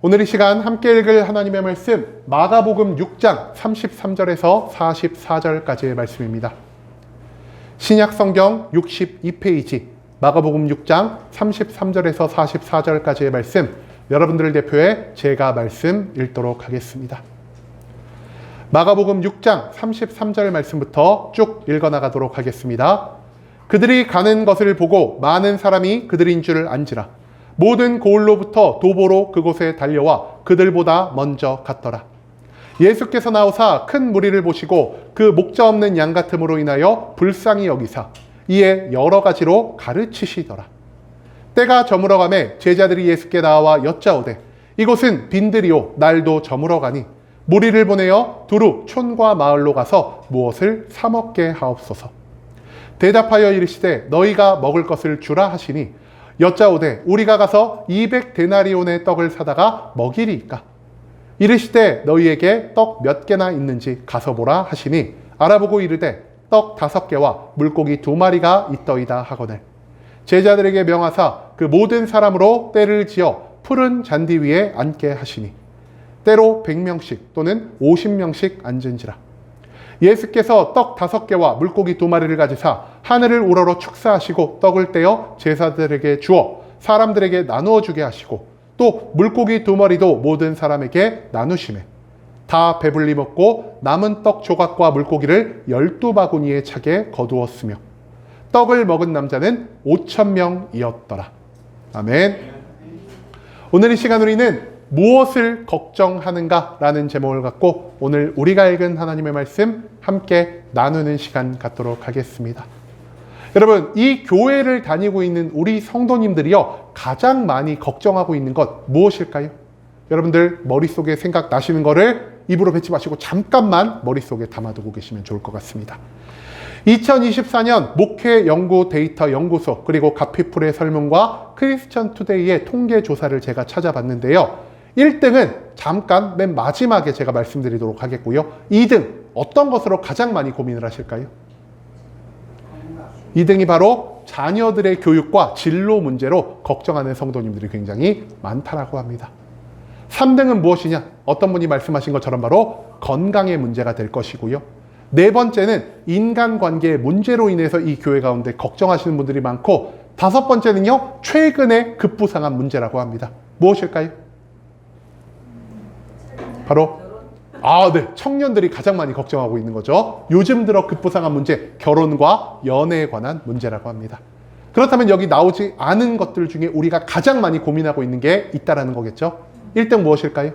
오늘 이 시간 함께 읽을 하나님의 말씀 마가복음 6장 33절에서 44절까지의 말씀입니다. 신약 성경 62페이지 마가복음 6장 33절에서 44절까지의 말씀, 여러분들을 대표해 제가 말씀 읽도록 하겠습니다. 마가복음 6장 33절 말씀부터 쭉 읽어나가도록 하겠습니다. 그들이 가는 것을 보고 많은 사람이 그들인 줄 안지라. 모든 고을로부터 도보로 그곳에 달려와 그들보다 먼저 갔더라. 예수께서 나오사 큰 무리를 보시고 그 목자 없는 양 같음으로 인하여 불쌍히 여기사 이에 여러 가지로 가르치시더라. 때가 저물어가매 제자들이 예수께 나와 여짜오되 이곳은 빈들이요 날도 저물어가니 무리를 보내어 두루 촌과 마을로 가서 무엇을 사 먹게 하옵소서. 대답하여 이르시되 너희가 먹을 것을 주라 하시니 여짜오되 우리가 가서 200데나리온의 떡을 사다가 먹이리이까. 이르시되 너희에게 떡 몇 개나 있는지 가서 보라 하시니 알아보고 이르되 떡 5개와 물고기 2마리가 있더이다 하거늘 제자들에게 명하사 그 모든 사람으로 때를 지어 푸른 잔디 위에 앉게 하시니 때로 100명씩 또는 50명씩 앉은지라. 예수께서 떡 5개와 물고기 2마리를 가지사 하늘을 우러러 축사하시고 떡을 떼어 제자들에게 주어 사람들에게 나누어 주게 하시고 또 물고기 2마리도 모든 사람에게 나누시매 다 배불리 먹고 남은 떡 조각과 물고기를 12바구니에 차게 거두었으며 떡을 먹은 남자는 5,000명이었더라. 아멘. 오늘 이 시간 우리는 무엇을 걱정하는가 라는 제목을 갖고 오늘 우리가 읽은 하나님의 말씀 함께 나누는 시간 갖도록 하겠습니다. 여러분, 이 교회를 다니고 있는 우리 성도님들이요 가장 많이 걱정하고 있는 것 무엇일까요? 여러분들 머릿속에 생각나시는 거를 입으로 뱉지 마시고 잠깐만 머릿속에 담아두고 계시면 좋을 것 같습니다. 2024년 목회 연구 데이터 연구소 그리고 가피풀의 설문과 크리스천 투데이의 통계 조사를 제가 찾아봤는데요. 1등은 잠깐 맨 마지막에 제가 말씀드리도록 하겠고요. 2등 어떤 것으로 가장 많이 고민을 하실까요? 2등이 바로 자녀들의 교육과 진로 문제로 걱정하는 성도님들이 굉장히 많다라고 합니다. 3등은 무엇이냐? 어떤 분이 말씀하신 것처럼 바로 건강의 문제가 될 것이고요. 4번째는 인간관계의 문제로 인해서 이 교회 가운데 걱정하시는 분들이 많고 5번째는요 최근에 급부상한 문제라고 합니다. 무엇일까요? 바로 청년들이 가장 많이 걱정하고 있는 거죠. 요즘 들어 급부상한 문제, 결혼과 연애에 관한 문제라고 합니다. 그렇다면 여기 나오지 않은 것들 중에 우리가 가장 많이 고민하고 있는 게 있다라는 거겠죠. 1등 무엇일까요?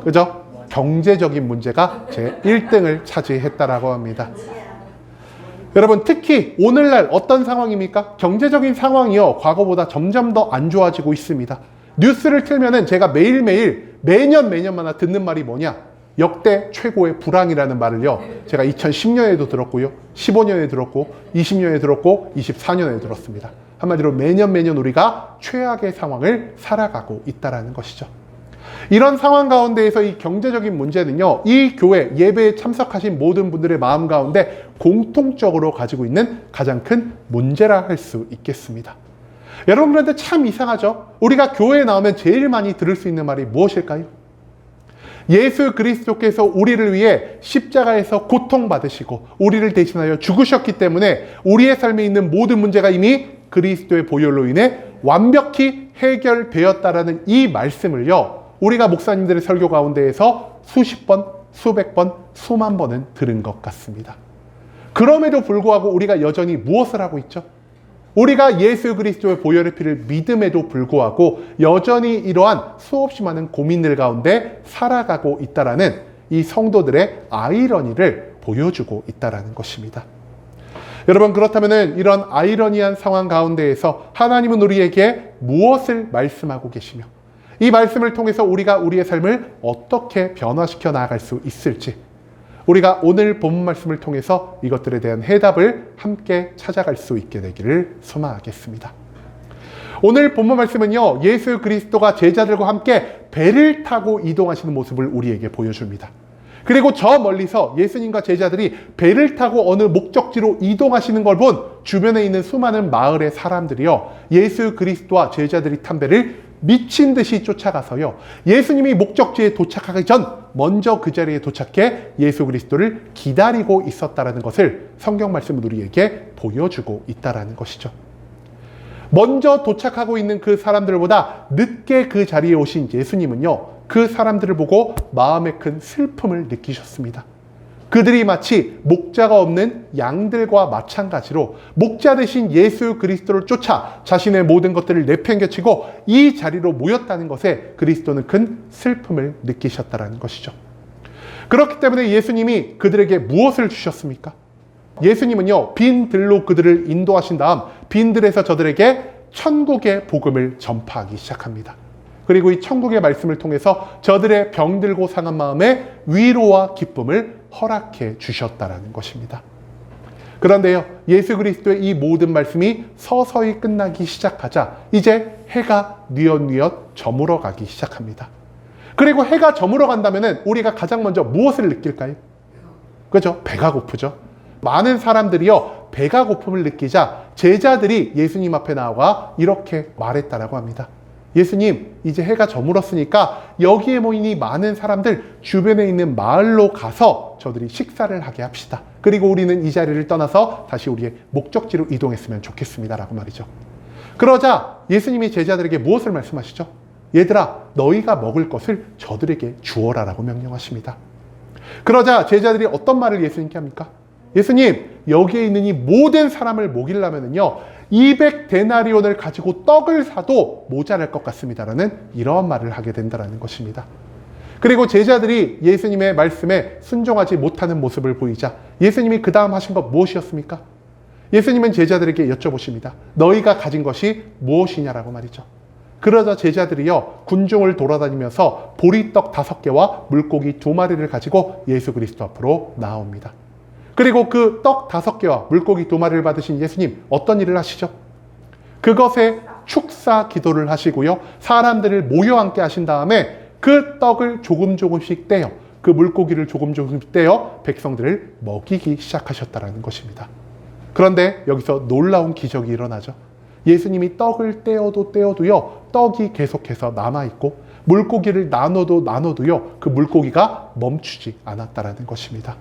그죠? 경제적인 문제가 제 1등을 차지했다라고 합니다. 여러분, 특히 오늘날 어떤 상황입니까? 경제적인 상황이요 과거보다 점점 더 안 좋아지고 있습니다. 뉴스를 틀면은 제가 매일매일 매년마다 듣는 말이 뭐냐? 역대 최고의 불황이라는 말을요 제가 2010년에도 들었고요 15년에 들었고 20년에 들었고 24년에 들었습니다. 한마디로 매년 우리가 최악의 상황을 살아가고 있다는 것이죠. 이런 상황 가운데에서 이 경제적인 문제는요 이 교회 예배에 참석하신 모든 분들의 마음 가운데 공통적으로 가지고 있는 가장 큰 문제라 할 수 있겠습니다. 여러분들한테 참 이상하죠? 우리가 교회에 나오면 제일 많이 들을 수 있는 말이 무엇일까요? 예수 그리스도께서 우리를 위해 십자가에서 고통받으시고 우리를 대신하여 죽으셨기 때문에 우리의 삶에 있는 모든 문제가 이미 그리스도의 보혈로 인해 완벽히 해결되었다라는 이 말씀을요 우리가 목사님들의 설교 가운데에서 수십 번, 수백 번, 수만 번은 들은 것 같습니다. 그럼에도 불구하고 우리가 여전히 무엇을 하고 있죠? 우리가 예수 그리스도의 보혈의 피를 믿음에도 불구하고 여전히 이러한 수없이 많은 고민들 가운데 살아가고 있다라는 이 성도들의 아이러니를 보여주고 있다라는 것입니다. 여러분, 그렇다면 이런 아이러니한 상황 가운데에서 하나님은 우리에게 무엇을 말씀하고 계시며 이 말씀을 통해서 우리가 우리의 삶을 어떻게 변화시켜 나아갈 수 있을지 우리가 오늘 본문 말씀을 통해서 이것들에 대한 해답을 함께 찾아갈 수 있게 되기를 소망하겠습니다. 오늘 본문 말씀은요 예수 그리스도가 제자들과 함께 배를 타고 이동하시는 모습을 우리에게 보여줍니다. 그리고 저 멀리서 예수님과 제자들이 배를 타고 어느 목적지로 이동하시는 걸 본 주변에 있는 수많은 마을의 사람들이요 예수 그리스도와 제자들이 탄 배를 미친 듯이 쫓아가서요. 예수님이 목적지에 도착하기 전 먼저 그 자리에 도착해 예수 그리스도를 기다리고 있었다라는 것을 성경 말씀은 우리에게 보여주고 있다라는 것이죠. 먼저 도착하고 있는 그 사람들보다 늦게 그 자리에 오신 예수님은요, 그 사람들을 보고 마음에 큰 슬픔을 느끼셨습니다. 그들이 마치 목자가 없는 양들과 마찬가지로 목자 대신 예수 그리스도를 쫓아 자신의 모든 것들을 내팽개치고 이 자리로 모였다는 것에 그리스도는 큰 슬픔을 느끼셨다는 것이죠. 그렇기 때문에 예수님이 그들에게 무엇을 주셨습니까? 예수님은요, 빈 들로 그들을 인도하신 다음 빈 들에서 저들에게 천국의 복음을 전파하기 시작합니다. 그리고 이 천국의 말씀을 통해서 저들의 병들고 상한 마음에 위로와 기쁨을 허락해 주셨다라는 것입니다. 그런데요, 예수 그리스도의 이 모든 말씀이 서서히 끝나기 시작하자 이제 해가 뉘엿뉘엿 저물어 가기 시작합니다. 그리고 해가 저물어 간다면 우리가 가장 먼저 무엇을 느낄까요? 그죠? 배가 고프죠. 많은 사람들이요, 배가 고픔을 느끼자 제자들이 예수님 앞에 나와 이렇게 말했다라고 합니다. 예수님, 이제 해가 저물었으니까 여기에 모인 이 많은 사람들 주변에 있는 마을로 가서 저들이 식사를 하게 합시다. 그리고 우리는 이 자리를 떠나서 다시 우리의 목적지로 이동했으면 좋겠습니다. 라고 말이죠. 그러자 예수님이 제자들에게 무엇을 말씀하시죠? 얘들아, 너희가 먹을 것을 저들에게 주어라 라고 명령하십니다. 그러자 제자들이 어떤 말을 예수님께 합니까? 예수님, 여기에 있는 이 모든 사람을 먹이려면요 200데나리온을 가지고 떡을 사도 모자랄 것 같습니다라는 이러한 말을 하게 된다는 것입니다. 그리고 제자들이 예수님의 말씀에 순종하지 못하는 모습을 보이자 예수님이 그 다음 하신 것 무엇이었습니까? 예수님은 제자들에게 여쭤보십니다. 너희가 가진 것이 무엇이냐라고 말이죠. 그러자 제자들이요 군중을 돌아다니면서 보리떡 5개와 물고기 2마리를 가지고 예수 그리스도 앞으로 나옵니다. 그리고 그 떡 5개와 물고기 2마리를 받으신 예수님 어떤 일을 하시죠? 그것에 축사 기도를 하시고요. 사람들을 모여 앉게 하신 다음에 그 떡을 조금씩 떼어 그 물고기를 조금씩 떼어 백성들을 먹이기 시작하셨다는 것입니다. 그런데 여기서 놀라운 기적이 일어나죠. 예수님이 떡을 떼어도요 떡이 계속해서 남아있고 물고기를 나눠도요 그 물고기가 멈추지 않았다는 것입니다.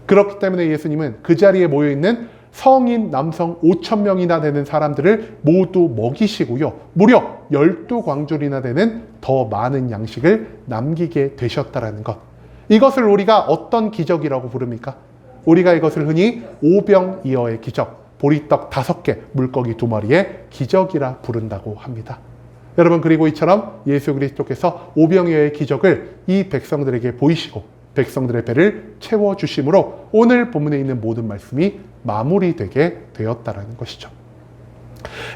그렇기 때문에 예수님은 그 자리에 모여있는 성인 남성 5,000명이나 되는 사람들을 모두 먹이시고요. 무려 12광줄이나 되는 더 많은 양식을 남기게 되셨다는 것. 이것을 우리가 어떤 기적이라고 부릅니까? 우리가 이것을 흔히 오병이어의 기적, 보리떡 5개, 물고기 2마리의 기적이라 부른다고 합니다. 여러분, 그리고 이처럼 예수 그리스도께서 오병이어의 기적을 이 백성들에게 보이시고 백성들의 배를 채워주심으로 오늘 본문에 있는 모든 말씀이 마무리되게 되었다는 것이죠.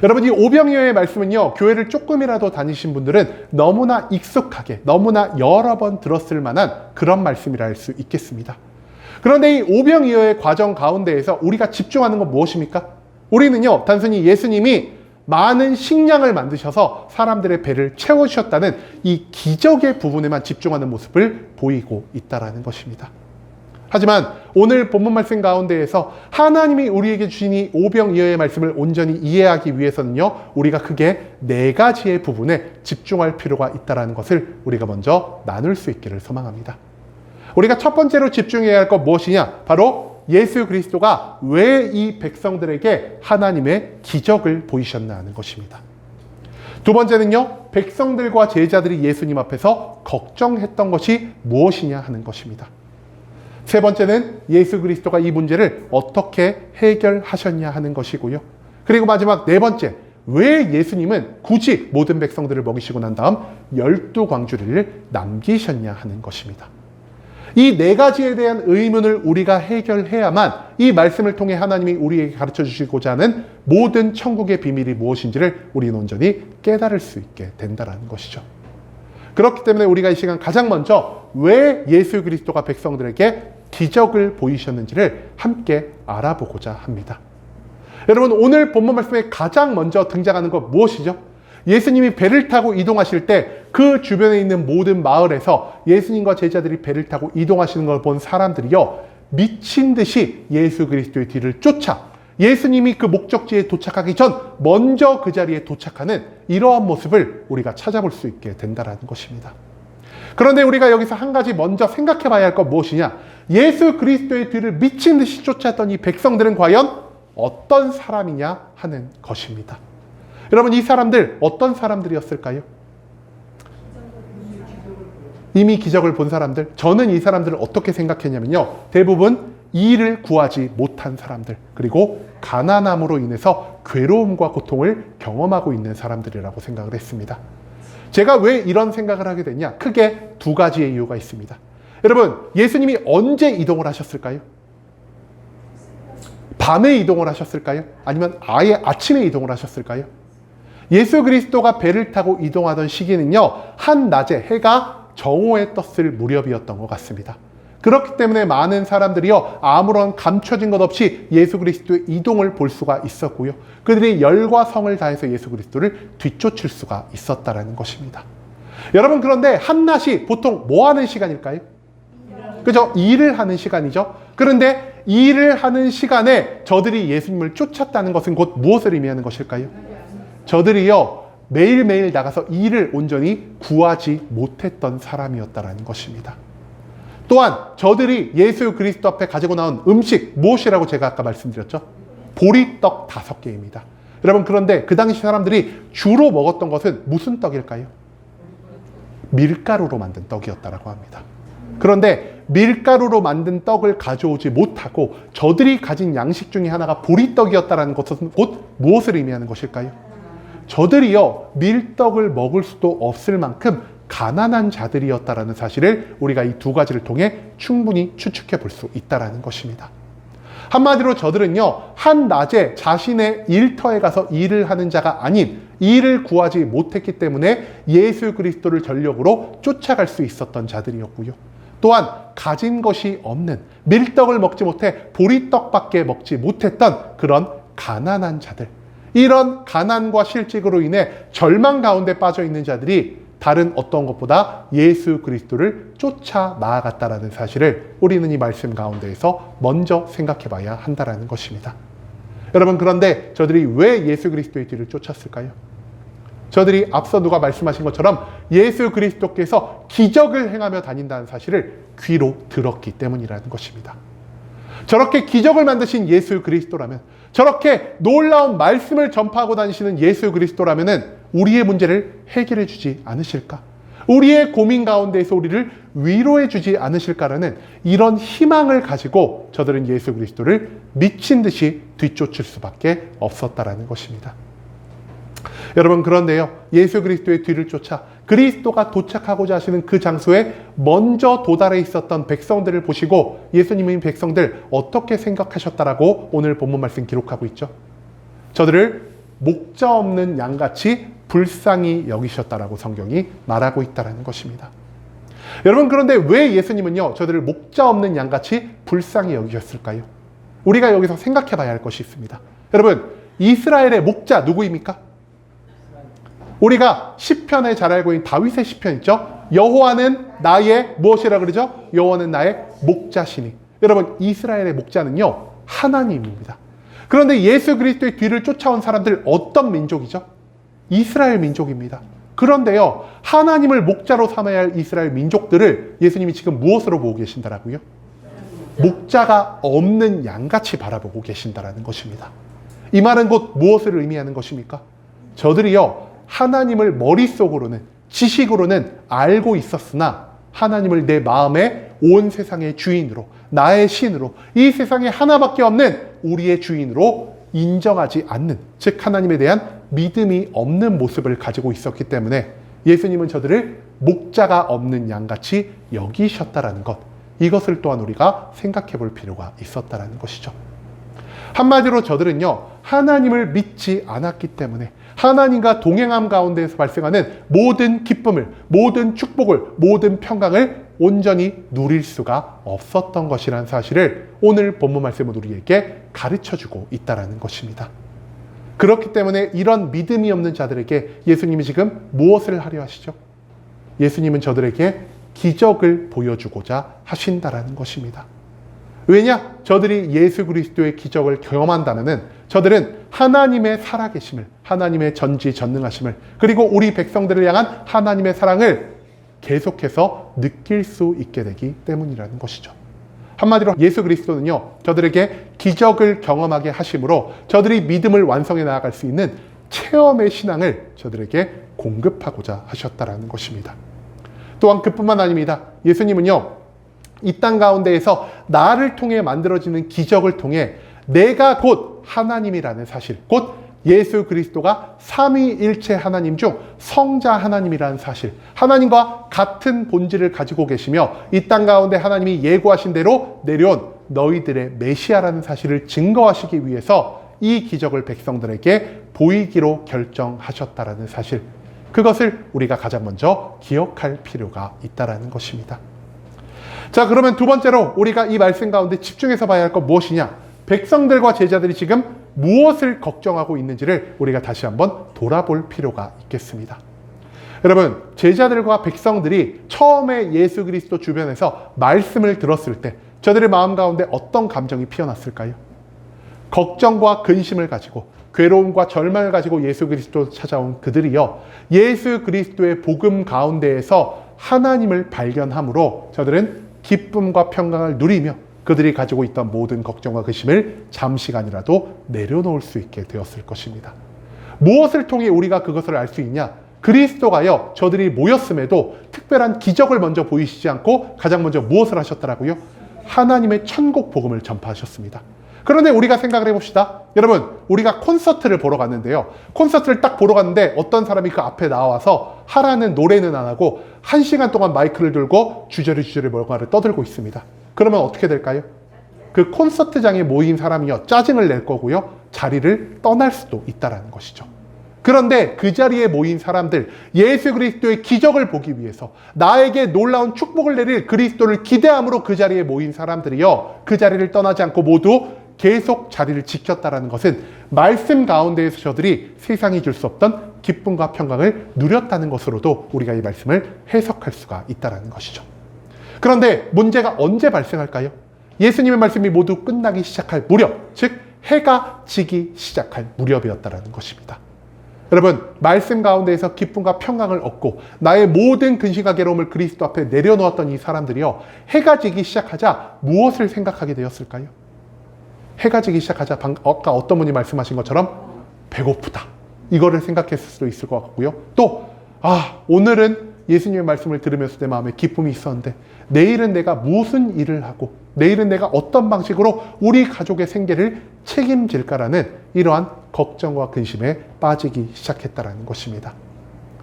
여러분, 이 오병이어의 말씀은요, 교회를 조금이라도 다니신 분들은 너무나 익숙하게, 너무나 여러 번 들었을 만한 그런 말씀이라 할 수 있겠습니다. 그런데 이 오병이어의 과정 가운데에서 우리가 집중하는 건 무엇입니까? 우리는요, 단순히 예수님이 많은 식량을 만드셔서 사람들의 배를 채워주셨다는 이 기적의 부분에만 집중하는 모습을 보이고 있다는 것입니다. 하지만 오늘 본문 말씀 가운데에서 하나님이 우리에게 주신 이 오병이어의 말씀을 온전히 이해하기 위해서는요, 우리가 크게 4가지의 부분에 집중할 필요가 있다는 것을 우리가 먼저 나눌 수 있기를 소망합니다. 우리가 첫 번째로 집중해야 할 것 무엇이냐? 바로 예수 그리스도가 왜 이 백성들에게 하나님의 기적을 보이셨나 하는 것입니다. 두 번째는요, 백성들과 제자들이 예수님 앞에서 걱정했던 것이 무엇이냐 하는 것입니다. 세 번째는 예수 그리스도가 이 문제를 어떻게 해결하셨냐 하는 것이고요. 그리고 마지막 4번째, 왜 예수님은 굳이 모든 백성들을 먹이시고 난 다음 12광주리를 남기셨냐 하는 것입니다. 이 4가지에 대한 의문을 우리가 해결해야만 이 말씀을 통해 하나님이 우리에게 가르쳐 주시고자 하는 모든 천국의 비밀이 무엇인지를 우리는 온전히 깨달을 수 있게 된다는 것이죠. 그렇기 때문에 우리가 이 시간 가장 먼저 왜 예수 그리스도가 백성들에게 기적을 보이셨는지를 함께 알아보고자 합니다. 여러분, 오늘 본문 말씀에 가장 먼저 등장하는 것 무엇이죠? 예수님이 배를 타고 이동하실 때 그 주변에 있는 모든 마을에서 예수님과 제자들이 배를 타고 이동하시는 걸 본 사람들이요, 미친 듯이 예수 그리스도의 뒤를 쫓아 예수님이 그 목적지에 도착하기 전 먼저 그 자리에 도착하는 이러한 모습을 우리가 찾아볼 수 있게 된다는 것입니다. 그런데 우리가 여기서 한 가지 먼저 생각해 봐야 할 건 무엇이냐? 예수 그리스도의 뒤를 미친 듯이 쫓았던 이 백성들은 과연 어떤 사람이냐 하는 것입니다. 여러분, 이 사람들 어떤 사람들이었을까요? 이미 기적을 본 사람들. 저는 이 사람들을 어떻게 생각했냐면요, 대부분 일을 구하지 못한 사람들, 그리고 가난함으로 인해서 괴로움과 고통을 경험하고 있는 사람들이라고 생각을 했습니다. 제가 왜 이런 생각을 하게 됐냐? 크게 두 가지의 이유가 있습니다. 여러분, 예수님이 언제 이동을 하셨을까요? 밤에 이동을 하셨을까요? 아니면 아예 아침에 이동을 하셨을까요? 예수 그리스도가 배를 타고 이동하던 시기는요, 한낮에 해가 정오에 떴을 무렵이었던 것 같습니다. 그렇기 때문에 많은 사람들이요, 아무런 감춰진 것 없이 예수 그리스도의 이동을 볼 수가 있었고요, 그들이 열과 성을 다해서 예수 그리스도를 뒤쫓을 수가 있었다는 것입니다. 여러분, 그런데 한낮이 보통 뭐 하는 시간일까요? 그죠? 일을 하는 시간이죠. 그런데 일을 하는 시간에 저들이 예수님을 쫓았다는 것은 곧 무엇을 의미하는 것일까요? 저들이요, 매일매일 나가서 일을 온전히 구하지 못했던 사람이었다는 것입니다. 또한 저들이 예수 그리스도 앞에 가지고 나온 음식, 무엇이라고 제가 아까 말씀드렸죠? 보리떡 5개입니다. 여러분, 그런데 그 당시 사람들이 주로 먹었던 것은 무슨 떡일까요? 밀가루로 만든 떡이었다고 합니다. 그런데 밀가루로 만든 떡을 가져오지 못하고 저들이 가진 양식 중에 하나가 보리떡이었다는 것은 곧 무엇을 의미하는 것일까요? 저들이요, 밀떡을 먹을 수도 없을 만큼 가난한 자들이었다라는 사실을 우리가 이 두 가지를 통해 충분히 추측해 볼 수 있다는 것입니다. 한마디로 저들은요, 한낮에 자신의 일터에 가서 일을 하는 자가 아닌 일을 구하지 못했기 때문에 예수 그리스도를 전력으로 쫓아갈 수 있었던 자들이었고요, 또한 가진 것이 없는, 밀떡을 먹지 못해 보리떡밖에 먹지 못했던 그런 가난한 자들, 이런 가난과 실직으로 인해 절망 가운데 빠져 있는 자들이 다른 어떤 것보다 예수 그리스도를 쫓아 나아갔다는 사실을 우리는 이 말씀 가운데에서 먼저 생각해 봐야 한다는 것입니다. 여러분, 그런데 저들이 왜 예수 그리스도의 뒤를 쫓았을까요? 저들이 앞서 누가 말씀하신 것처럼 예수 그리스도께서 기적을 행하며 다닌다는 사실을 귀로 들었기 때문이라는 것입니다. 저렇게 기적을 만드신 예수 그리스도라면, 저렇게 놀라운 말씀을 전파하고 다니시는 예수 그리스도라면은 우리의 문제를 해결해 주지 않으실까? 우리의 고민 가운데에서 우리를 위로해 주지 않으실까라는 이런 희망을 가지고 저들은 예수 그리스도를 미친 듯이 뒤쫓을 수밖에 없었다라는 것입니다. 여러분, 그런데요, 예수 그리스도의 뒤를 쫓아 그리스도가 도착하고자 하시는 그 장소에 먼저 도달해 있었던 백성들을 보시고 예수님은 백성들 어떻게 생각하셨다라고 오늘 본문 말씀 기록하고 있죠. 저들을 목자 없는 양같이 불쌍히 여기셨다라고 성경이 말하고 있다는 것입니다. 여러분, 그런데 왜 예수님은요, 저들을 목자 없는 양같이 불쌍히 여기셨을까요? 우리가 여기서 생각해 봐야 할 것이 있습니다. 여러분, 이스라엘의 목자 누구입니까? 우리가 시편에 잘 알고 있는 다윗의 시편 있죠? 여호와는 나의 무엇이라 그러죠? 여호와는 나의 목자시니. 여러분, 이스라엘의 목자는요, 하나님입니다. 그런데 예수 그리스도의 뒤를 쫓아온 사람들 어떤 민족이죠? 이스라엘 민족입니다. 그런데요, 하나님을 목자로 삼아야 할 이스라엘 민족들을 예수님이 지금 무엇으로 보고 계신다라고요? 목자가 없는 양같이 바라보고 계신다라는 것입니다. 이 말은 곧 무엇을 의미하는 것입니까? 저들이요, 하나님을 머릿속으로는, 지식으로는 알고 있었으나 하나님을 내 마음에 온 세상의 주인으로, 나의 신으로, 이 세상에 하나밖에 없는 우리의 주인으로 인정하지 않는, 즉 하나님에 대한 믿음이 없는 모습을 가지고 있었기 때문에 예수님은 저들을 목자가 없는 양같이 여기셨다라는 것, 이것을 또한 우리가 생각해 볼 필요가 있었다라는 것이죠. 한마디로 저들은요, 하나님을 믿지 않았기 때문에 하나님과 동행함 가운데에서 발생하는 모든 기쁨을, 모든 축복을, 모든 평강을 온전히 누릴 수가 없었던 것이라는 사실을 오늘 본문 말씀은 우리에게 가르쳐주고 있다는 것입니다. 그렇기 때문에 이런 믿음이 없는 자들에게 예수님이 지금 무엇을 하려 하시죠? 예수님은 저들에게 기적을 보여주고자 하신다라는 것입니다. 왜냐? 저들이 예수 그리스도의 기적을 경험한다면은 저들은 하나님의 살아계심을, 하나님의 전지전능하심을, 그리고 우리 백성들을 향한 하나님의 사랑을 계속해서 느낄 수 있게 되기 때문이라는 것이죠. 한마디로 예수 그리스도는요, 저들에게 기적을 경험하게 하심으로 저들이 믿음을 완성해 나아갈 수 있는 체험의 신앙을 저들에게 공급하고자 하셨다라는 것입니다. 또한 그뿐만 아닙니다. 예수님은요, 이 땅 가운데에서 나를 통해 만들어지는 기적을 통해 내가 곧 하나님이라는 사실, 곧 예수 그리스도가 삼위일체 하나님 중 성자 하나님이라는 사실, 하나님과 같은 본질을 가지고 계시며 이 땅 가운데 하나님이 예고하신 대로 내려온 너희들의 메시아라는 사실을 증거하시기 위해서 이 기적을 백성들에게 보이기로 결정하셨다라는 사실, 그것을 우리가 가장 먼저 기억할 필요가 있다라는 것입니다. 자, 그러면 두 번째로 우리가 이 말씀 가운데 집중해서 봐야 할 건 무엇이냐? 백성들과 제자들이 지금 무엇을 걱정하고 있는지를 우리가 다시 한번 돌아볼 필요가 있겠습니다. 여러분, 제자들과 백성들이 처음에 예수 그리스도 주변에서 말씀을 들었을 때 저들의 마음 가운데 어떤 감정이 피어났을까요? 걱정과 근심을 가지고, 괴로움과 절망을 가지고 예수 그리스도 찾아온 그들이요, 예수 그리스도의 복음 가운데에서 하나님을 발견함으로 저들은 기쁨과 평강을 누리며 그들이 가지고 있던 모든 걱정과 근심을 잠시간이라도 내려놓을 수 있게 되었을 것입니다. 무엇을 통해 우리가 그것을 알 수 있냐? 그리스도가요, 저들이 모였음에도 특별한 기적을 먼저 보이시지 않고 가장 먼저 무엇을 하셨더라고요? 하나님의 천국 복음을 전파하셨습니다. 그런데 우리가 생각을 해봅시다. 여러분, 우리가 콘서트를 보러 갔는데요, 콘서트를 딱 보러 갔는데 어떤 사람이 그 앞에 나와서 하라는 노래는 안 하고 1시간 동안 마이크를 들고 주저리 뭔가를 떠들고 있습니다. 그러면 어떻게 될까요? 그 콘서트장에 모인 사람이요, 짜증을 낼 거고요, 자리를 떠날 수도 있다는 것이죠. 그런데 그 자리에 모인 사람들, 예수 그리스도의 기적을 보기 위해서 나에게 놀라운 축복을 내릴 그리스도를 기대함으로 그 자리에 모인 사람들이요, 그 자리를 떠나지 않고 모두 계속 자리를 지켰다라는 것은 말씀 가운데에서 저들이 세상이 줄 수 없던 기쁨과 평강을 누렸다는 것으로도 우리가 이 말씀을 해석할 수가 있다는 것이죠. 그런데 문제가 언제 발생할까요? 예수님의 말씀이 모두 끝나기 시작할 무렵, 즉 해가 지기 시작할 무렵이었다는 것입니다. 여러분, 말씀 가운데에서 기쁨과 평강을 얻고 나의 모든 근심과 괴로움을 그리스도 앞에 내려놓았던 이 사람들이요, 해가 지기 시작하자 무엇을 생각하게 되었을까요? 해가 지기 시작하자 아까 어떤 분이 말씀하신 것처럼 배고프다, 이거를 생각했을 수도 있을 것 같고요. 또 오늘은 예수님의 말씀을 들으면서 내 마음에 기쁨이 있었는데 내일은 내가 무슨 일을 하고 내일은 내가 어떤 방식으로 우리 가족의 생계를 책임질까라는 이러한 걱정과 근심에 빠지기 시작했다는 것입니다.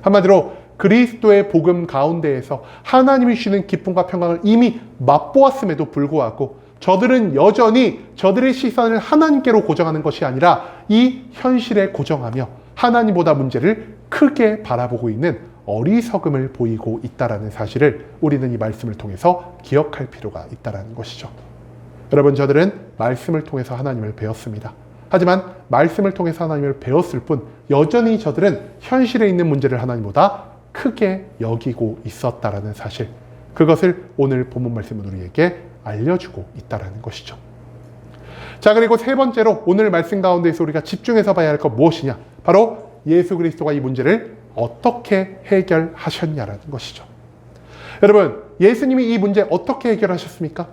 한마디로 그리스도의 복음 가운데에서 하나님이 주시는 기쁨과 평강을 이미 맛보았음에도 불구하고 저들은 여전히 저들의 시선을 하나님께로 고정하는 것이 아니라 이 현실에 고정하며 하나님보다 문제를 크게 바라보고 있는 어리석음을 보이고 있다는 사실을 우리는 이 말씀을 통해서 기억할 필요가 있다는 것이죠. 여러분, 저들은 말씀을 통해서 하나님을 배웠습니다. 하지만 말씀을 통해서 하나님을 배웠을 뿐 여전히 저들은 현실에 있는 문제를 하나님보다 크게 여기고 있었다는 사실, 그것을 오늘 본문 말씀은 우리에게 알려주고 있다는 것이죠. 자, 그리고 세 번째로 오늘 말씀 가운데에서 우리가 집중해서 봐야 할 것 무엇이냐? 바로 예수 그리스도가 이 문제를 어떻게 해결하셨냐라는 것이죠. 여러분, 예수님이 이 문제 어떻게 해결하셨습니까?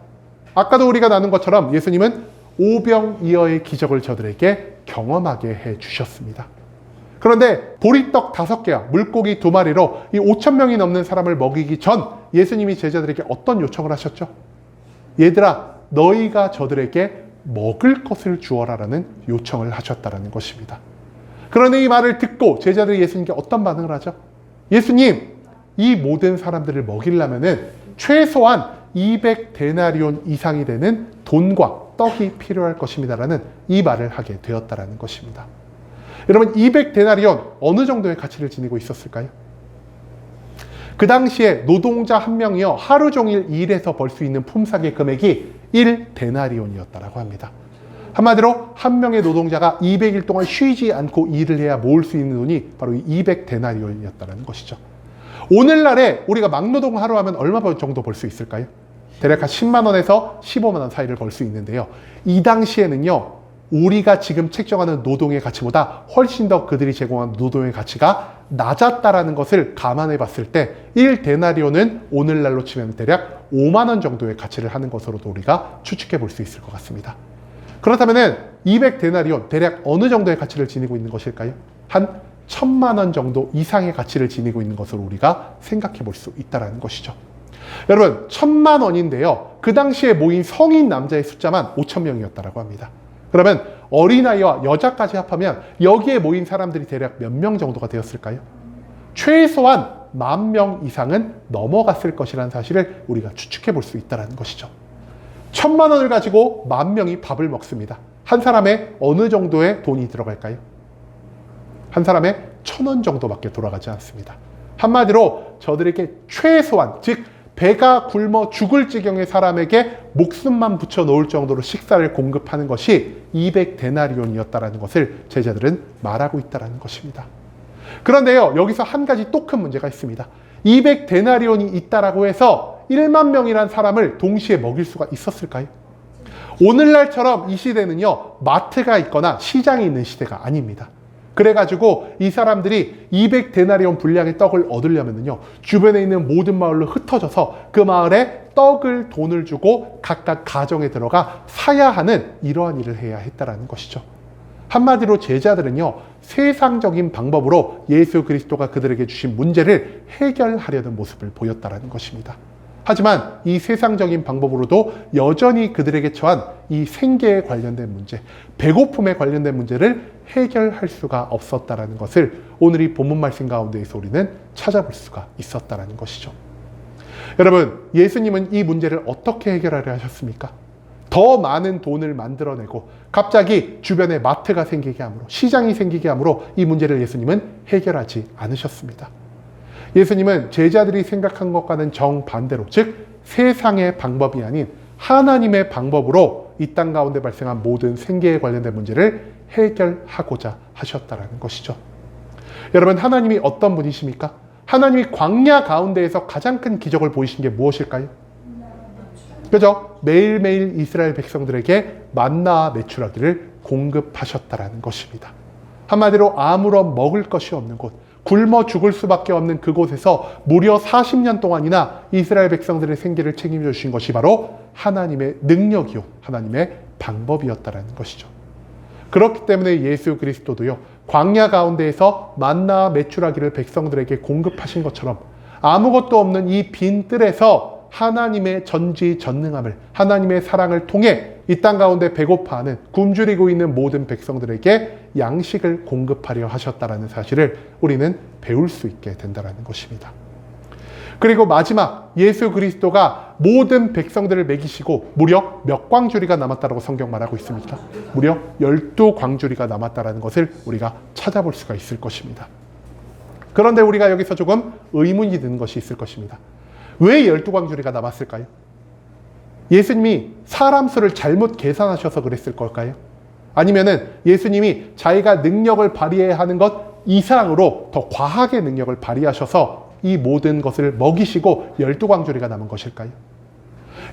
아까도 우리가 나눈 것처럼 예수님은 오병이어의 기적을 저들에게 경험하게 해주셨습니다. 그런데 보리떡 5개와 물고기 2마리로 이 5,000명이 넘는 사람을 먹이기 전 예수님이 제자들에게 어떤 요청을 하셨죠? 얘들아, 너희가 저들에게 먹을 것을 주어라라는 요청을 하셨다는 것입니다. 그런데 이 말을 듣고 제자들이 예수님께 어떤 반응을 하죠? 예수님, 이 모든 사람들을 먹이려면은 최소한 200데나리온 이상이 되는 돈과 떡이 필요할 것입니다라는 이 말을 하게 되었다는 것입니다. 여러분, 200데나리온 어느 정도의 가치를 지니고 있었을까요? 그 당시에 노동자 한 명이요, 하루 종일 일해서 벌 수 있는 품삯의 금액이 1데나리온이었다고 합니다. 한마디로 한 명의 노동자가 200일 동안 쉬지 않고 일을 해야 모을 수 있는 돈이 바로 200데나리온이었다는 것이죠. 오늘날에 우리가 막노동 하루 하면 얼마 정도 벌 수 있을까요? 대략 한 10만 원에서 15만 원 사이를 벌 수 있는데요. 이 당시에는요, 우리가 지금 책정하는 노동의 가치보다 훨씬 더 그들이 제공한 노동의 가치가 낮았다라는 것을 감안해 봤을 때 1데나리온은 오늘날로 치면 대략 5만 원 정도의 가치를 하는 것으로도 우리가 추측해 볼 수 있을 것 같습니다. 그렇다면 200데나리온 대략 어느 정도의 가치를 지니고 있는 것일까요? 한 1000만 원 정도 이상의 가치를 지니고 있는 것으로 우리가 생각해 볼 수 있다는 것이죠. 여러분, 1000만 원인데요. 그 당시에 모인 성인 남자의 숫자만 5,000명이었다고 합니다. 그러면 어린아이와 여자까지 합하면 여기에 모인 사람들이 대략 몇 명 정도가 되었을까요? 최소한 10,000명 이상은 넘어갔을 것이라는 사실을 우리가 추측해 볼 수 있다는 것이죠. 1000만 원을 가지고 10,000명이 밥을 먹습니다. 한 사람에 어느 정도의 돈이 들어갈까요? 한 사람에 1,000원 정도밖에 돌아가지 않습니다. 한마디로 저들에게 최소한, 즉 배가 굶어 죽을 지경의 사람에게 목숨만 붙여 놓을 정도로 식사를 공급하는 것이 200데나리온이었다는 것을 제자들은 말하고 있다는 것입니다. 그런데요, 여기서 한 가지 또 큰 문제가 있습니다. 200데나리온이 있다라고 해서 1만 명이란 사람을 동시에 먹일 수가 있었을까요? 오늘날처럼 이 시대는요, 마트가 있거나 시장이 있는 시대가 아닙니다. 그래가지고 이 사람들이 200데나리온 분량의 떡을 얻으려면요, 주변에 있는 모든 마을로 흩어져서 그 마을에 떡을 돈을 주고 각각 가정에 들어가 사야 하는 이러한 일을 해야 했다라는 것이죠. 한마디로 제자들은요, 세상적인 방법으로 예수 그리스도가 그들에게 주신 문제를 해결하려는 모습을 보였다라는 것입니다. 하지만 이 세상적인 방법으로도 여전히 그들에게 처한 이 생계에 관련된 문제, 배고픔에 관련된 문제를 해결할 수가 없었다라는 것을 오늘 이 본문 말씀 가운데에서 우리는 찾아볼 수가 있었다라는 것이죠. 여러분, 예수님은 이 문제를 어떻게 해결하려 하셨습니까? 더 많은 돈을 만들어내고 갑자기 주변에 마트가 생기게 함으로, 시장이 생기게 함으로 이 문제를 예수님은 해결하지 않으셨습니다. 예수님은 제자들이 생각한 것과는 정반대로, 즉 세상의 방법이 아닌 하나님의 방법으로 이 땅 가운데 발생한 모든 생계에 관련된 문제를 해결하고자 하셨다는 것이죠. 여러분, 하나님이 어떤 분이십니까? 하나님이 광야 가운데에서 가장 큰 기적을 보이신 게 무엇일까요? 그죠? 매일매일 이스라엘 백성들에게 만나와 메추라기를 공급하셨다는 것입니다. 한마디로 아무런 먹을 것이 없는 곳, 굶어 죽을 수밖에 없는 그곳에서 무려 40년 동안이나 이스라엘 백성들의 생계를 책임져 주신 것이 바로 하나님의 능력이요, 하나님의 방법이었다는 것이죠. 그렇기 때문에 예수 그리스도도요, 광야 가운데에서 만나와 메추라기를 백성들에게 공급하신 것처럼 아무것도 없는 이 빈 뜰에서 하나님의 전지전능함을, 하나님의 사랑을 통해 이 땅 가운데 배고파하는, 굶주리고 있는 모든 백성들에게 양식을 공급하려 하셨다는 사실을 우리는 배울 수 있게 된다는 것입니다. 그리고 마지막, 예수 그리스도가 모든 백성들을 먹이시고 무려 몇 광주리가 남았다고 성경 말하고 있습니까? 무려 12광주리가 남았다는 것을 우리가 찾아볼 수가 있을 것입니다. 그런데 우리가 여기서 조금 의문이 드는 것이 있을 것입니다. 왜 12광주리가 남았을까요? 예수님이 사람 수를 잘못 계산하셔서 그랬을 걸까요? 아니면은 예수님이 자기가 능력을 발휘해야 하는 것 이상으로 더 과하게 능력을 발휘하셔서 이 모든 것을 먹이시고 12광주리가 남은 것일까요?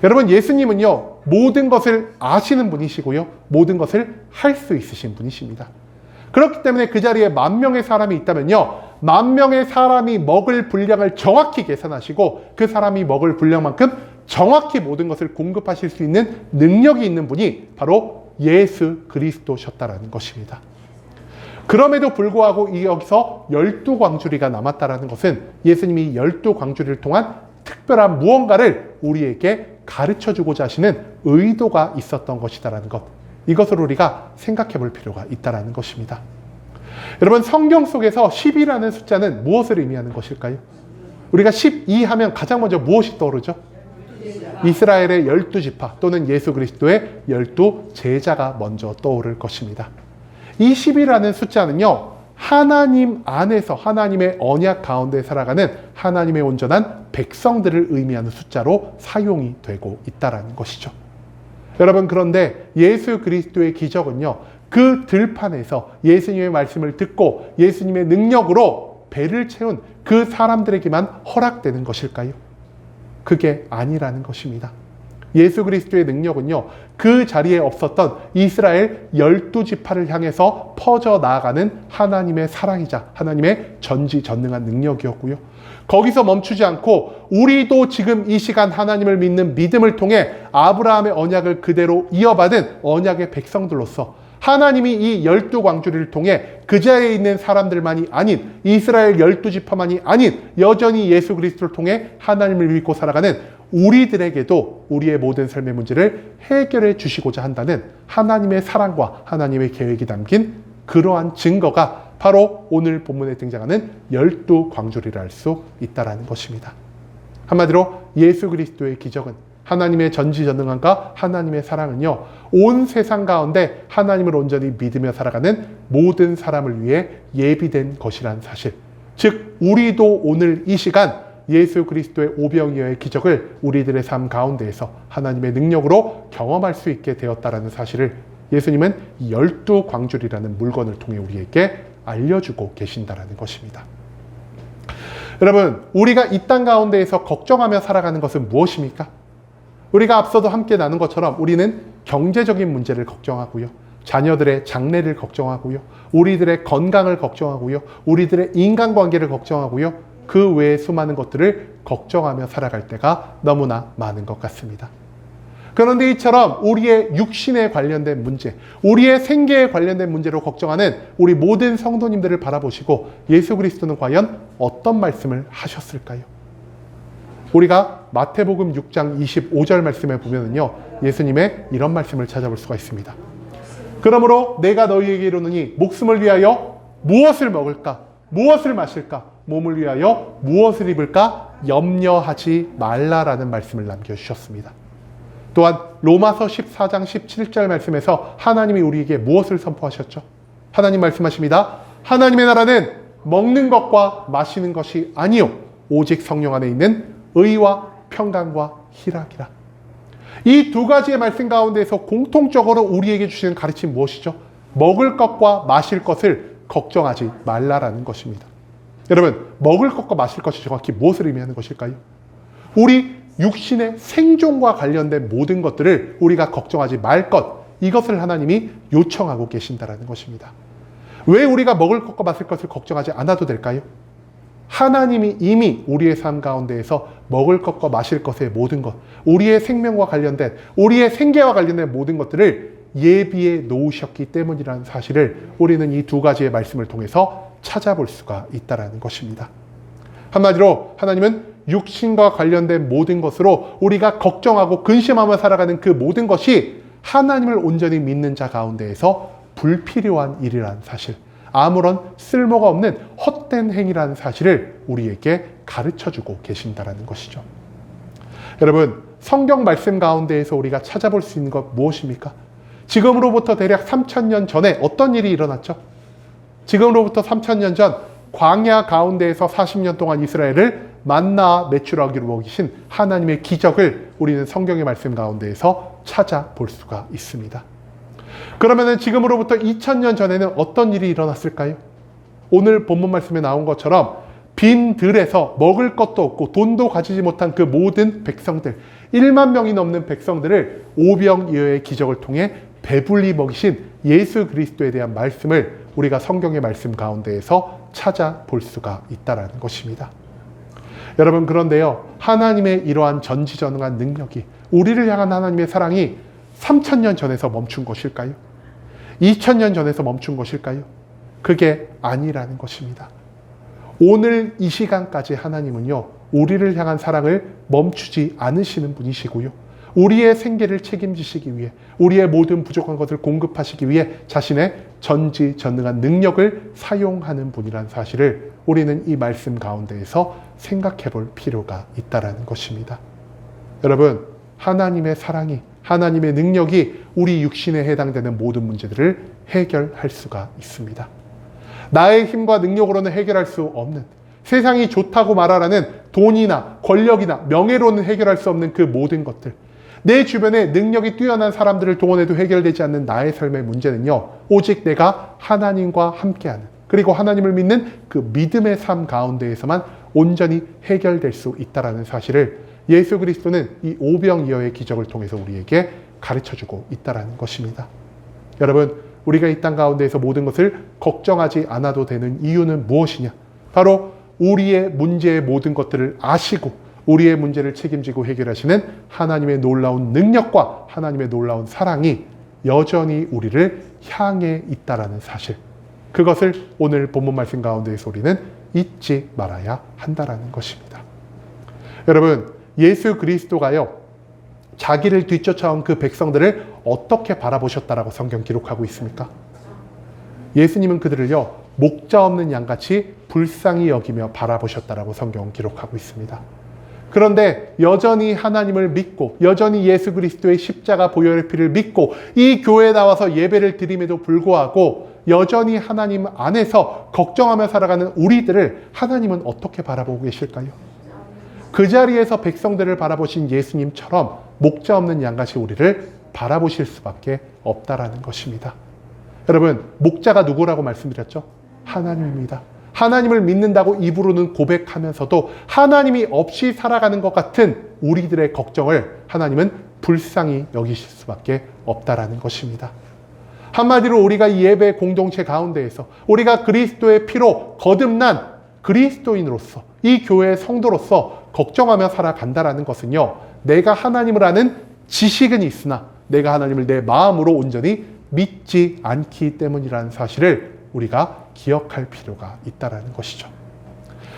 여러분, 예수님은요, 모든 것을 아시는 분이시고요, 모든 것을 할 수 있으신 분이십니다. 그렇기 때문에 그 자리에 10,000명의 사람이 있다면요, 10,000명의 사람이 먹을 분량을 정확히 계산하시고 그 사람이 먹을 분량만큼 정확히 모든 것을 공급하실 수 있는 능력이 있는 분이 바로 예수 그리스도셨다라는 것입니다. 그럼에도 불구하고 여기서 12광주리가 남았다라는 것은 예수님이 12광주리를 통한 특별한 무언가를 우리에게 가르쳐주고자 하시는 의도가 있었던 것이다라는 것, 이것을 우리가 생각해 볼 필요가 있다는 것입니다. 여러분, 성경 속에서 10이라는 숫자는 무엇을 의미하는 것일까요? 우리가 12 하면 가장 먼저 무엇이 떠오르죠? 이스라엘의 12지파 또는 예수 그리스도의 12제자가 먼저 떠오를 것입니다. 이 10이라는 숫자는요, 하나님 안에서 하나님의 언약 가운데 살아가는 하나님의 온전한 백성들을 의미하는 숫자로 사용이 되고 있다는 것이죠. 여러분, 그런데 예수 그리스도의 기적은요, 그 들판에서 예수님의 말씀을 듣고 예수님의 능력으로 배를 채운 그 사람들에게만 허락되는 것일까요? 그게 아니라는 것입니다. 예수 그리스도의 능력은요, 그 자리에 없었던 이스라엘 12지파를 향해서 퍼져 나아가는 하나님의 사랑이자 하나님의 전지전능한 능력이었고요. 거기서 멈추지 않고 우리도 지금 이 시간 하나님을 믿는 믿음을 통해 아브라함의 언약을 그대로 이어받은 언약의 백성들로서 하나님이 이 12광주리를 통해 그 자리에 있는 사람들만이 아닌 이스라엘 12지파만이 아닌 여전히 예수 그리스도를 통해 하나님을 믿고 살아가는 우리들에게도 우리의 모든 삶의 문제를 해결해 주시고자 한다는 하나님의 사랑과 하나님의 계획이 담긴 그러한 증거가 바로 오늘 본문에 등장하는 12광주리라 할 수 있다는 것입니다. 한마디로 예수 그리스도의 기적은 하나님의 전지전능함과 하나님의 사랑은요, 온 세상 가운데 하나님을 온전히 믿으며 살아가는 모든 사람을 위해 예비된 것이란 사실. 즉 우리도 오늘 이 시간 예수 그리스도의 오병이어의 기적을 우리들의 삶 가운데에서 하나님의 능력으로 경험할 수 있게 되었다는 사실을 예수님은 이 12광주리라는 물건을 통해 우리에게 알려주고 계신다는 것입니다. 여러분, 우리가 이 땅 가운데에서 걱정하며 살아가는 것은 무엇입니까? 우리가 앞서도 함께 나눈 것처럼 우리는 경제적인 문제를 걱정하고요. 자녀들의 장래를 걱정하고요. 우리들의 건강을 걱정하고요. 우리들의 인간관계를 걱정하고요. 그 외의 수많은 것들을 걱정하며 살아갈 때가 너무나 많은 것 같습니다. 그런데 이처럼 우리의 육신에 관련된 문제, 우리의 생계에 관련된 문제로 걱정하는 우리 모든 성도님들을 바라보시고 예수 그리스도는 과연 어떤 말씀을 하셨을까요? 우리가 마태복음 6장 25절 말씀에 보면은요, 예수님의 이런 말씀을 찾아볼 수가 있습니다. 그러므로 내가 너희에게 이르노니 목숨을 위하여 무엇을 먹을까? 무엇을 마실까? 몸을 위하여 무엇을 입을까? 염려하지 말라라는 말씀을 남겨주셨습니다. 또한 로마서 14장 17절 말씀에서 하나님이 우리에게 무엇을 선포하셨죠? 하나님 말씀하십니다. 하나님의 나라는 먹는 것과 마시는 것이 아니요 오직 성령 안에 있는 의와 평강과 희락이라. 이 두 가지의 말씀 가운데에서 공통적으로 우리에게 주시는 가르침 무엇이죠? 먹을 것과 마실 것을 걱정하지 말라라는 것입니다. 여러분, 먹을 것과 마실 것이 정확히 무엇을 의미하는 것일까요? 우리 육신의 생존과 관련된 모든 것들을 우리가 걱정하지 말 것, 이것을 하나님이 요청하고 계신다는 것입니다. 왜 우리가 먹을 것과 마실 것을 걱정하지 않아도 될까요? 하나님이 이미 우리의 삶 가운데에서 먹을 것과 마실 것의 모든 것, 우리의 생명과 관련된, 우리의 생계와 관련된 모든 것들을 예비해 놓으셨기 때문이라는 사실을 우리는 이 두 가지의 말씀을 통해서 찾아볼 수가 있다는 것입니다. 한마디로 하나님은 육신과 관련된 모든 것으로 우리가 걱정하고 근심하며 살아가는 그 모든 것이 하나님을 온전히 믿는 자 가운데에서 불필요한 일이라는 사실, 아무런 쓸모가 없는 헛된 행위라는 사실을 우리에게 가르쳐주고 계신다는 것이죠. 여러분, 성경 말씀 가운데에서 우리가 찾아볼 수 있는 것 무엇입니까? 지금으로부터 대략 3000년 전에 어떤 일이 일어났죠? 지금으로부터 3000년 전 광야 가운데에서 40년 동안 이스라엘을 만나 메추라기로 먹이신 하나님의 기적을 우리는 성경의 말씀 가운데에서 찾아볼 수가 있습니다. 그러면 지금으로부터 2000년 전에는 어떤 일이 일어났을까요? 오늘 본문 말씀에 나온 것처럼 빈 들에서 먹을 것도 없고 돈도 가지지 못한 그 모든 백성들, 1만 명이 넘는 백성들을 오병이어의 기적을 통해 배불리 먹이신 예수 그리스도에 대한 말씀을 우리가 성경의 말씀 가운데에서 찾아볼 수가 있다는 것입니다. 여러분, 그런데요, 하나님의 이러한 전지전능한 능력이, 우리를 향한 하나님의 사랑이 3000년 전에서 멈춘 것일까요? 2000년 전에서 멈춘 것일까요? 그게 아니라는 것입니다. 오늘 이 시간까지 하나님은요, 우리를 향한 사랑을 멈추지 않으시는 분이시고요, 우리의 생계를 책임지시기 위해, 우리의 모든 부족한 것을 공급하시기 위해 자신의 전지전능한 능력을 사용하는 분이라는 사실을 우리는 이 말씀 가운데에서 생각해 볼 필요가 있다는 것입니다. 여러분, 하나님의 사랑이, 하나님의 능력이 우리 육신에 해당되는 모든 문제들을 해결할 수가 있습니다. 나의 힘과 능력으로는 해결할 수 없는, 세상이 좋다고 말하라는 돈이나 권력이나 명예로는 해결할 수 없는 그 모든 것들, 내 주변에 능력이 뛰어난 사람들을 동원해도 해결되지 않는 나의 삶의 문제는요, 오직 내가 하나님과 함께하는, 그리고 하나님을 믿는 그 믿음의 삶 가운데에서만 온전히 해결될 수 있다는 사실을 예수 그리스도는 이 오병이어의 기적을 통해서 우리에게 가르쳐주고 있다는 것입니다. 여러분, 우리가 이 땅 가운데에서 모든 것을 걱정하지 않아도 되는 이유는 무엇이냐? 바로 우리의 문제의 모든 것들을 아시고 우리의 문제를 책임지고 해결하시는 하나님의 놀라운 능력과 하나님의 놀라운 사랑이 여전히 우리를 향해 있다는 사실. 그것을 오늘 본문 말씀 가운데에서 우리는 잊지 말아야 한다는 것입니다. 여러분, 예수 그리스도가요, 자기를 뒤쫓아온 그 백성들을 어떻게 바라보셨다라고 성경 기록하고 있습니까? 예수님은 그들을요, 목자 없는 양같이 불쌍히 여기며 바라보셨다라고 성경 기록하고 있습니다. 그런데 여전히 하나님을 믿고 여전히 예수 그리스도의 십자가 보혈의 피를 믿고 이 교회에 나와서 예배를 드림에도 불구하고 여전히 하나님 안에서 걱정하며 살아가는 우리들을 하나님은 어떻게 바라보고 계실까요? 그 자리에서 백성들을 바라보신 예수님처럼 목자 없는 양같이 우리를 바라보실 수밖에 없다라는 것입니다. 여러분, 목자가 누구라고 말씀드렸죠? 하나님입니다. 하나님을 믿는다고 입으로는 고백하면서도 하나님이 없이 살아가는 것 같은 우리들의 걱정을 하나님은 불쌍히 여기실 수밖에 없다라는 것입니다. 한마디로 우리가 이 예배 공동체 가운데에서 우리가 그리스도의 피로 거듭난 그리스도인으로서 이 교회의 성도로서 걱정하며 살아간다라는 것은요, 내가 하나님을 아는 지식은 있으나 내가 하나님을 내 마음으로 온전히 믿지 않기 때문이라는 사실을 우리가 기억할 필요가 있다는 것이죠.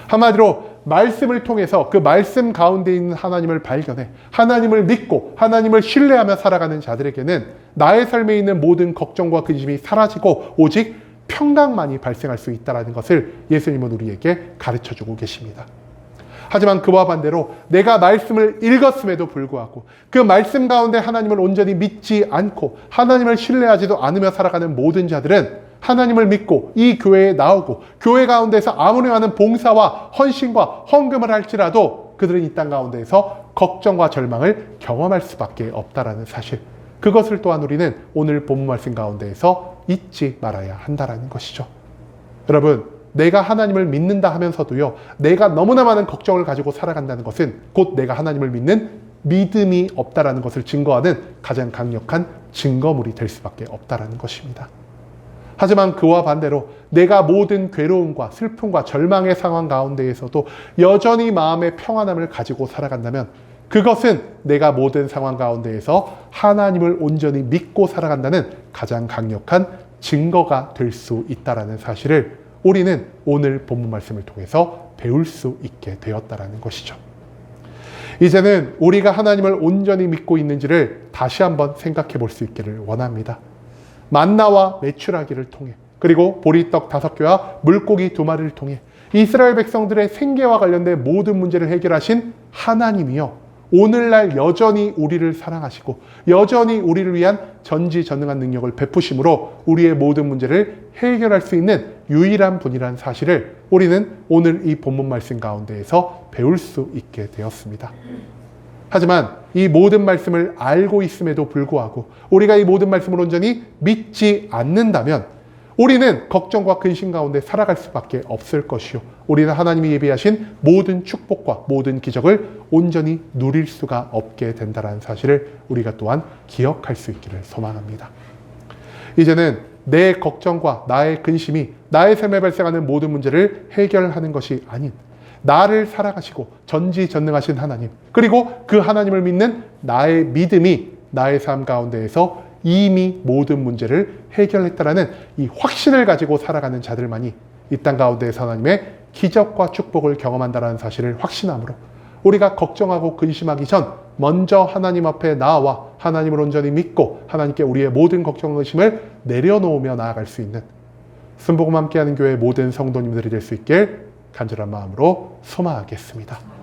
한마디로 말씀을 통해서 그 말씀 가운데 있는 하나님을 발견해 하나님을 믿고 하나님을 신뢰하며 살아가는 자들에게는 나의 삶에 있는 모든 걱정과 근심이 사라지고 오직 평강만이 발생할 수 있다는 것을 예수님은 우리에게 가르쳐주고 계십니다. 하지만 그와 반대로 내가 말씀을 읽었음에도 불구하고 그 말씀 가운데 하나님을 온전히 믿지 않고 하나님을 신뢰하지도 않으며 살아가는 모든 자들은 하나님을 믿고 이 교회에 나오고 교회 가운데서 아무리 많은 봉사와 헌신과 헌금을 할지라도 그들은 이 땅 가운데에서 걱정과 절망을 경험할 수밖에 없다라는 사실, 그것을 또한 우리는 오늘 본문 말씀 가운데에서 잊지 말아야 한다는 것이죠. 여러분, 내가 하나님을 믿는다 하면서도요, 내가 너무나 많은 걱정을 가지고 살아간다는 것은 곧 내가 하나님을 믿는 믿음이 없다라는 것을 증거하는 가장 강력한 증거물이 될 수밖에 없다라는 것입니다. 하지만 그와 반대로 내가 모든 괴로움과 슬픔과 절망의 상황 가운데에서도 여전히 마음의 평안함을 가지고 살아간다면 그것은 내가 모든 상황 가운데에서 하나님을 온전히 믿고 살아간다는 가장 강력한 증거가 될 수 있다는 사실을 우리는 오늘 본문 말씀을 통해서 배울 수 있게 되었다는 것이죠. 이제는 우리가 하나님을 온전히 믿고 있는지를 다시 한번 생각해 볼 수 있기를 원합니다. 만나와 메추라기를 통해 그리고 보리떡 5개와 물고기 2마리를 통해 이스라엘 백성들의 생계와 관련된 모든 문제를 해결하신 하나님이요, 오늘날 여전히 우리를 사랑하시고 여전히 우리를 위한 전지전능한 능력을 베푸심으로 우리의 모든 문제를 해결할 수 있는 유일한 분이라는 사실을 우리는 오늘 이 본문 말씀 가운데에서 배울 수 있게 되었습니다. 하지만 이 모든 말씀을 알고 있음에도 불구하고 우리가 이 모든 말씀을 온전히 믿지 않는다면 우리는 걱정과 근심 가운데 살아갈 수밖에 없을 것이요, 우리는 하나님이 예비하신 모든 축복과 모든 기적을 온전히 누릴 수가 없게 된다는 사실을 우리가 또한 기억할 수 있기를 소망합니다. 이제는 내 걱정과 나의 근심이 나의 삶에 발생하는 모든 문제를 해결하는 것이 아닌 나를 살아가시고 전지전능하신 하나님, 그리고 그 하나님을 믿는 나의 믿음이 나의 삶 가운데에서 이미 모든 문제를 해결했다라는 이 확신을 가지고 살아가는 자들만이 이 땅 가운데에서 하나님의 기적과 축복을 경험한다는 사실을 확신함으로 우리가 걱정하고 근심하기 전 먼저 하나님 앞에 나와 하나님을 온전히 믿고 하나님께 우리의 모든 걱정, 근심을 내려놓으며 나아갈 수 있는 순복음 함께하는 교회 모든 성도님들이 될 수 있길 간절한 마음으로 소망하겠습니다.